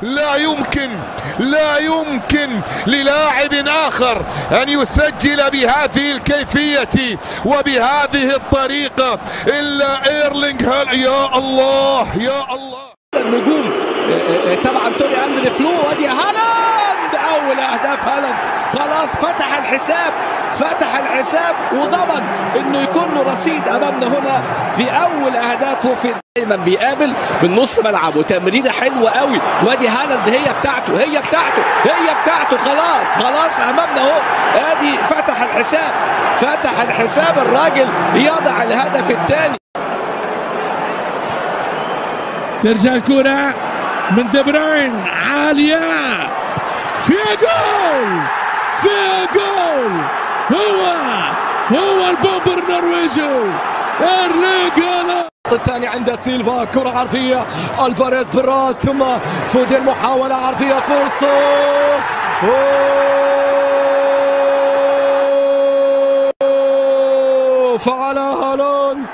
لا يمكن للاعب آخر أن يسجل بهذه الكيفية وبهذه الطريقة إلا إيرلينغ هالاند. يا الله يا الله. النجوم طبعا توني أندري فلو وادي هالاند، أول أهداف هالاند خلاص فتح الحساب وضمن إنه يكون له رصيد أمامنا هنا في أول أهدافه. في دايما بيقابل من نص ملعب وتمريرة حلوة قوي، وادي هالاند هي بتاعته خلاص أمامنا اهو. ادي فتح الحساب الراجل يضع الهدف الثاني. ترجع الكرة من دي بروين عالية، فيها جول. هو البومبر النرويجي إيرلينغ هالاند. الثاني عند سيلفا، كرة عرضية الفاريز بالراس، ثم فودين محاولة عرضية، فرصة فعل هالاند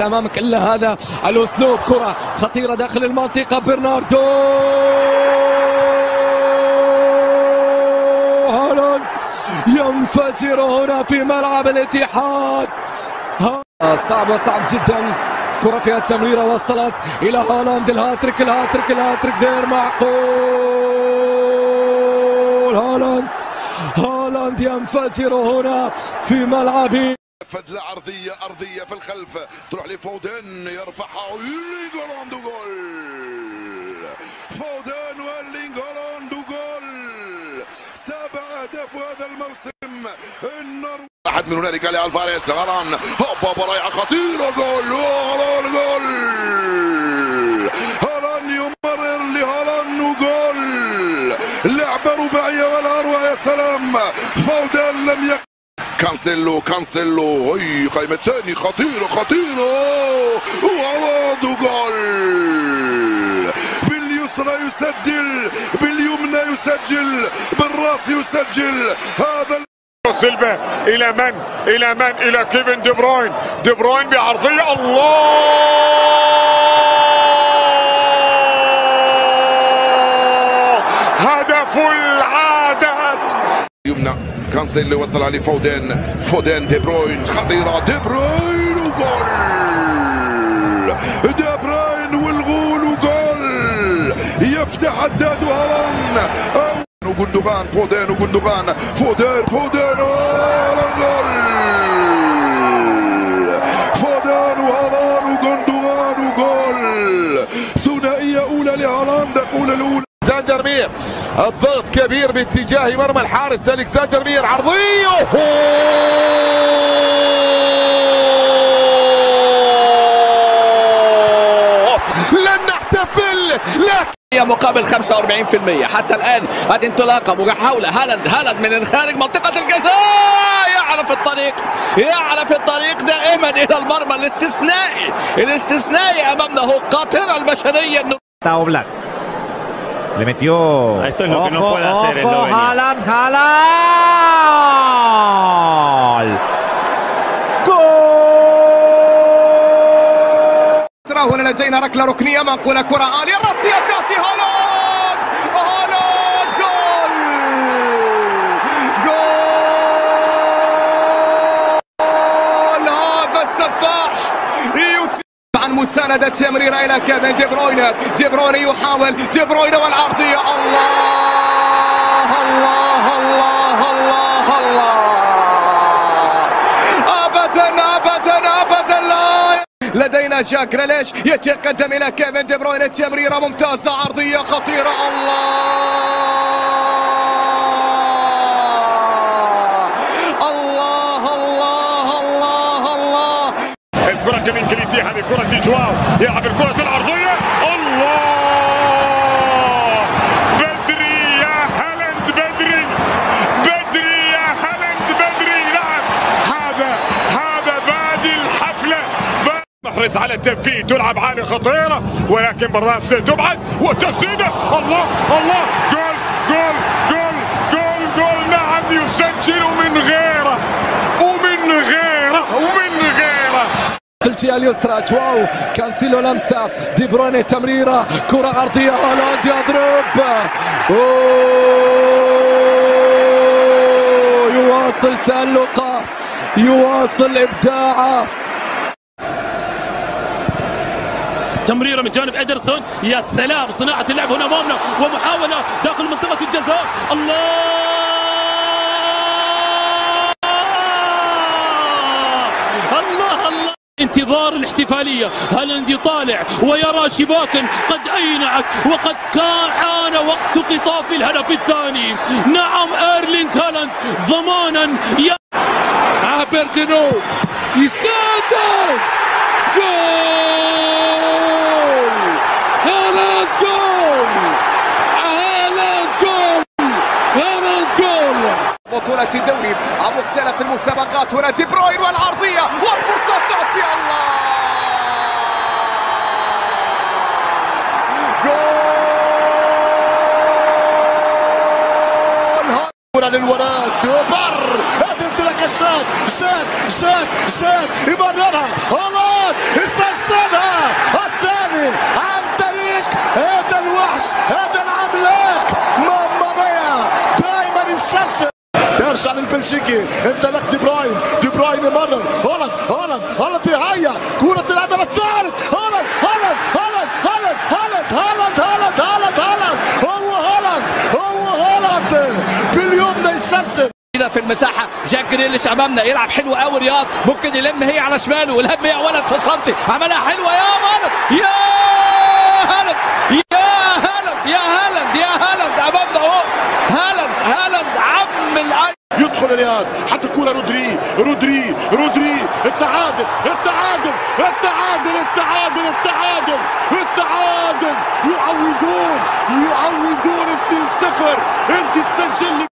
امامك. الا هذا الاسلوب، كرة خطيرة داخل المنطقة، برناردو هالاند ينفجر هنا في ملعب الاتحاد. صعب جدا، كرة فيها التمريرة وصلت إلى هالاند، الهاتريك غير معقول. هالاند ينفجر هنا في ملعبه. فدلة أرضية في الخلف، تروح لفودين يرفعها وإيرلينغ هالاند جول. فودين وإيرلينغ هالاند جول، 7 أهداف هذا الموسم. أحد من هنالك لألفاريز لغالان، هوبا رايحة خطيرة، جول هالاند يمرر لهالاند وجول. لعبة رباعية والأروع، يا سلام. فودين لم يكن كانسيلو اي قائمة الثاني، خطيرة وهالاند جول. باليسرى يسجل، باليمنى يسجل، بالراس يسجل. هذا سيلفا إلى من؟ إلى كيفن دي بروين بعرضية، الله هدف العادات. يمنى كانسيلو وصل عليه فودين دي بروين، خطيرة دي بروين وجول. دي بروين والغول وجول، يفتح هداد هالاند وجندوغان، فودين وهالاند جول. فودين وهالاند وجندوغان وجول، ثنائية أولى لهالاند. أقول الأولى ألكسندر مير، الضغط كبير باتجاه مرمى الحارس ألكسندر مير، عرضية لن نحتفل مقابل 45% حتى الآن. هذه انطلاقة محاولة هالاند من الخارج منطقة الجزاء، يعرف الطريق دائما إلى المرمى الاستثنائي أمامنا. هو قاطرة البشرية. Oblak le metió. Esto es lo que no puede hacer el Haaland. جول. هنا لدينا ركلة ركنية منقولة، كرة عالية، الرأسية تأتي هالاند جول. هذا السفاح عن مساندة تمريرة إلى كيفن دي بروين يحاول، دي بروين والعرضية، الله أبدا لا. لدينا جاك جريليش يتقدم إلى كيفن دي بروين، التمريرة ممتازة، عرضية خطيرة، الله. الفرق الإنجليزية، هذه كرة جواو، يلعب الكرة العرضية، الله بدري يا هالاند، بدري. نعم، هذا بادي الحفلة. محرز على التنفيذ، تلعب عالية خطيرة ولكن بالراس تبعد، وتسديدة، الله جول. نعم، يسجل من غيره. في الجهة اليسرى جواو، كانسيلو لمسة، دي بروين تمريرة، كرة عرضية، هالاند يضرب يواصل تألقه، يواصل إبداعه. تمريرة من جانب إدرسون، يا سلام، صناعة اللعب هنا أمامنا ومحاولة داخل منطقة الجزاء. الله الله الله، انتظار الاحتفالية. هالاند طالع ويرى شباكا قد أينعت، وقد كان حان وقت قطاف الهدف الثاني. نعم إيرلينغ هالاند ضمانا Bertino يسدد جول. هالاند جول، هالاند جول، هالاند جول. بطولة الدوري على مختلف المسابقات. هنا دي بروين والعرضية والفرصة تأتي. الله، جول. كرة للوراء، كوبر، هذه امتلاك الشاك، شاك يبررها هالاند، يسجلها الثاني عن طريق هذا الوحش، هذا العملاق ماما ميا، دائما يسجل. يرجع للبلجيكي، انطلق دي بروين يمرر، هالاند يهيأ كرة الهدف الثالث. هالاند هو هالاند باليمنى يسجل. في المساحة جاك جريليش أمامنا، يلعب حلو قوي رياض، ممكن يلم هي على شماله، والهم هي ولد في سنتي، عملها حلوة. يا هالاند، يا هالاند، يا هالاند، يا هالاند، يا هالاند أمامنا أهو. هالاند عم العين. يدخل رياض، حتى الكرة رودري، التعادل، يعوضون 2-0. انت تسجل لي